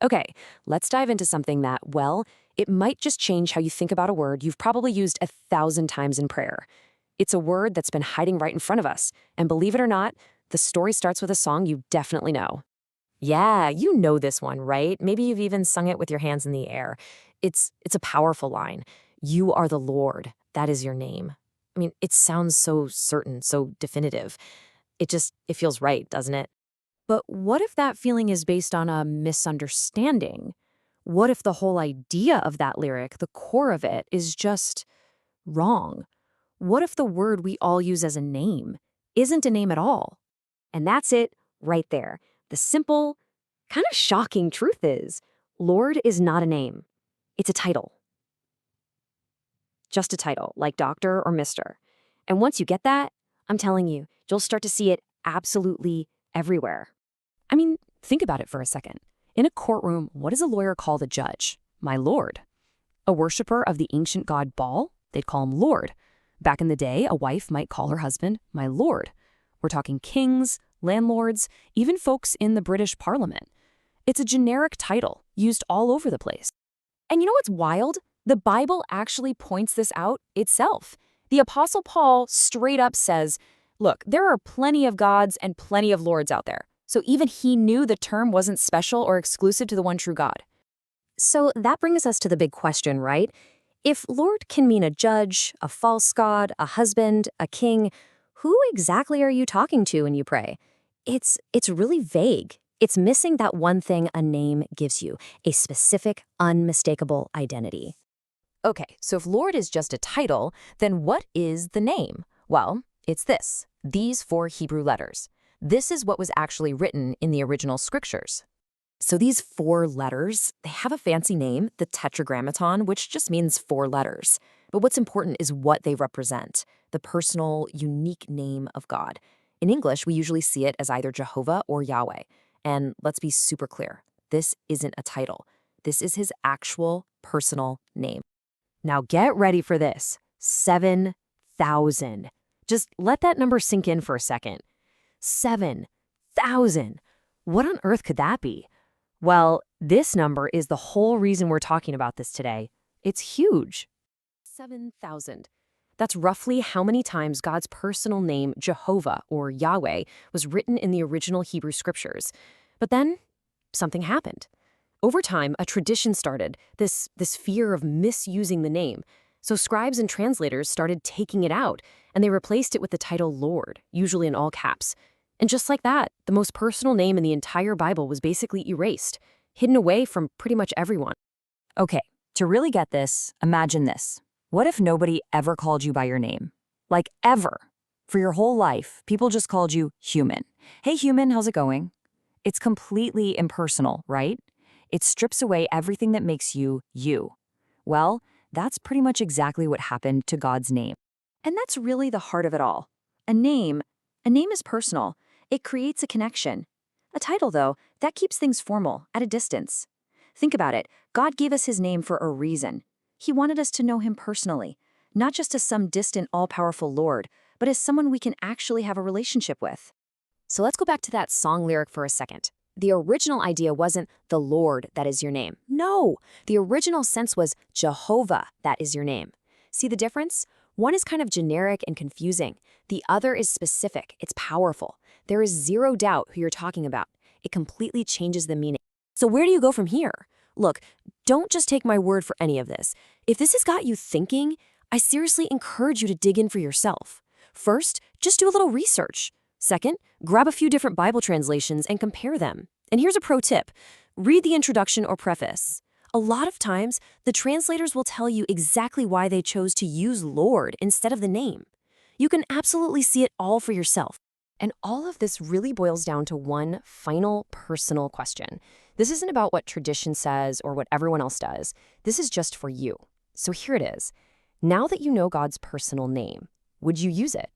Okay, let's dive into something that, well, it might just change how you think about a word you've probably used 1,000 times in prayer. It's a word that's been hiding right in front of us, and believe it or not, the story starts with a song you definitely know. Yeah, you know this one, right? Maybe you've even sung it with your hands in the air. It's a powerful line. You are the Lord. That is your name. I mean, it sounds so certain, so definitive. It feels right, doesn't it? But what if that feeling is based on a misunderstanding? What if the whole idea of that lyric, the core of it, is just wrong? What if the word we all use as a name isn't a name at all? And that's it right there. The simple, kind of shocking truth is Lord is not a name, it's a title. Just a title, like Doctor or Mister. And once you get that, I'm telling you, you'll start to see it absolutely everywhere. I mean, think about it for a second. In a courtroom, what does a lawyer call the judge? My lord. A worshiper of the ancient god Baal? They'd call him lord. Back in the day, a wife might call her husband my lord. We're talking kings, landlords, even folks in the British Parliament. It's a generic title used all over the place. And you know what's wild? The Bible actually points this out itself. The Apostle Paul straight up says, look, there are plenty of gods and plenty of lords out there. So even he knew the term wasn't special or exclusive to the one true God. So that brings us to the big question, right? If Lord can mean a judge, a false god, a husband, a king, who exactly are you talking to when you pray? It's really vague. It's missing that one thing a name gives you, a specific, unmistakable identity. Okay, so if Lord is just a title, then what is the name? Well, it's these 4 Hebrew letters. This is what was actually written in the original scriptures. So these 4 letters, they have a fancy name, the tetragrammaton, which just means 4 letters. But what's important is what they represent, the personal, unique name of God. In English, we usually see it as either Jehovah or Yahweh. And let's be super clear, this isn't a title. This is his actual personal name. Now get ready for this, 7,000. Just let that number sink in for a second. 7,000. What on earth could that be? Well, this number is the whole reason we're talking about this today. It's huge. 7,000. That's roughly how many times God's personal name, Jehovah or Yahweh, was written in the original Hebrew scriptures. But then something happened. Over time, a tradition started, this fear of misusing the name. So scribes and translators started taking it out, and they replaced it with the title Lord, usually in all caps. And just like that, the most personal name in the entire Bible was basically erased, hidden away from pretty much everyone. Okay, to really get this, imagine this. What if nobody ever called you by your name? Like ever. For your whole life, people just called you human. Hey human, how's it going? It's completely impersonal, right? It strips away everything that makes you, you. Well, that's pretty much exactly what happened to God's name. And that's really the heart of it all. A name is personal. It creates a connection. A title, though, that keeps things formal, at a distance. Think about it. God gave us his name for a reason. He wanted us to know him personally, not just as some distant, all-powerful Lord, but as someone we can actually have a relationship with. So let's go back to that song lyric for a second. The original idea wasn't the Lord, that is your name. No, the original sense was Jehovah, that is your name. See the difference? One is kind of generic and confusing. The other is specific. It's powerful. There is zero doubt who you're talking about. It completely changes the meaning. So where do you go from here? Look, don't just take my word for any of this. If this has got you thinking, I seriously encourage you to dig in for yourself. First, just do a little research. Second, grab a few different Bible translations and compare them. And here's a pro tip. Read the introduction or preface. A lot of times, the translators will tell you exactly why they chose to use Lord instead of the name. You can absolutely see it all for yourself. And all of this really boils down to one final personal question. This isn't about what tradition says or what everyone else does. This is just for you. So here it is. Now that you know God's personal name, would you use it?